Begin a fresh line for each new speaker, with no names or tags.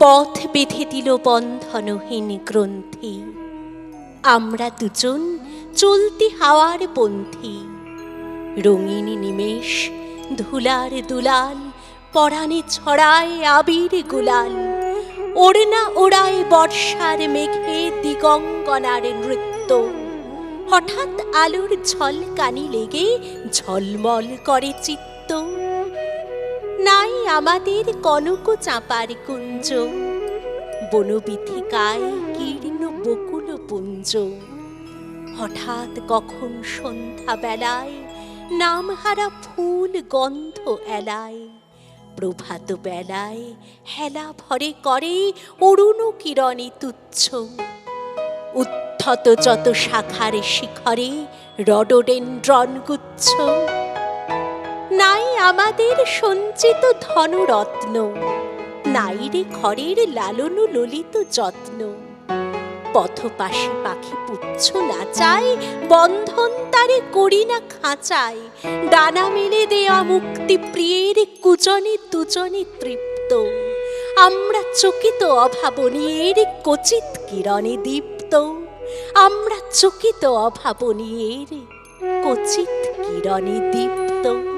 পথ বেঁধে দিল বন্ধনহীন গ্রন্থি। আমরা দুজন চলতি হাওয়ার পন্থী। রঙিন নিমেষ ধুলার দুলাল, পরাণে ছড়ায় আবির গুলাল। ওড়না ওড়ায় বর্ষার মেঘে দিগঙ্গনার নৃত্য। হঠাৎ আলোর ঝলকানি লেগে ঝলমল করে চিত্ত। নাই আমাদের কনক চাঁপার কুঞ্জ, বনবিথিকায় কীর্ণ বকুল পুঞ্জ। হঠাৎ কখন সন্ধ্যা বেলায় নামহারা ফুল গন্ধ এলায়। প্রভাত বেলায় হেলা ভরে করে অরুণ কিরণে তুচ্ছ। উদ্ধত যত শাখার শিখরে রডোডেনড্রন গুচ্ছ। নাই আমাদের সঞ্চিত ধনরত্ন, নাই রে ঘরের লালন ললিত যত্ন। পথপাশে পাখি পুচ্ছ নাচায়, বন্ধন তারে করি না খাঁচায়। ডানা মেলে দেয়া মুক্তি প্রিয়ের কুজনে দুজনে তৃপ্ত। আমরা চকিত অভাবনীয়ের কচিত কিরণে দীপ্ত। আমরা চকিত অভাবনীয়ের কচিত কিরণে দীপ্ত।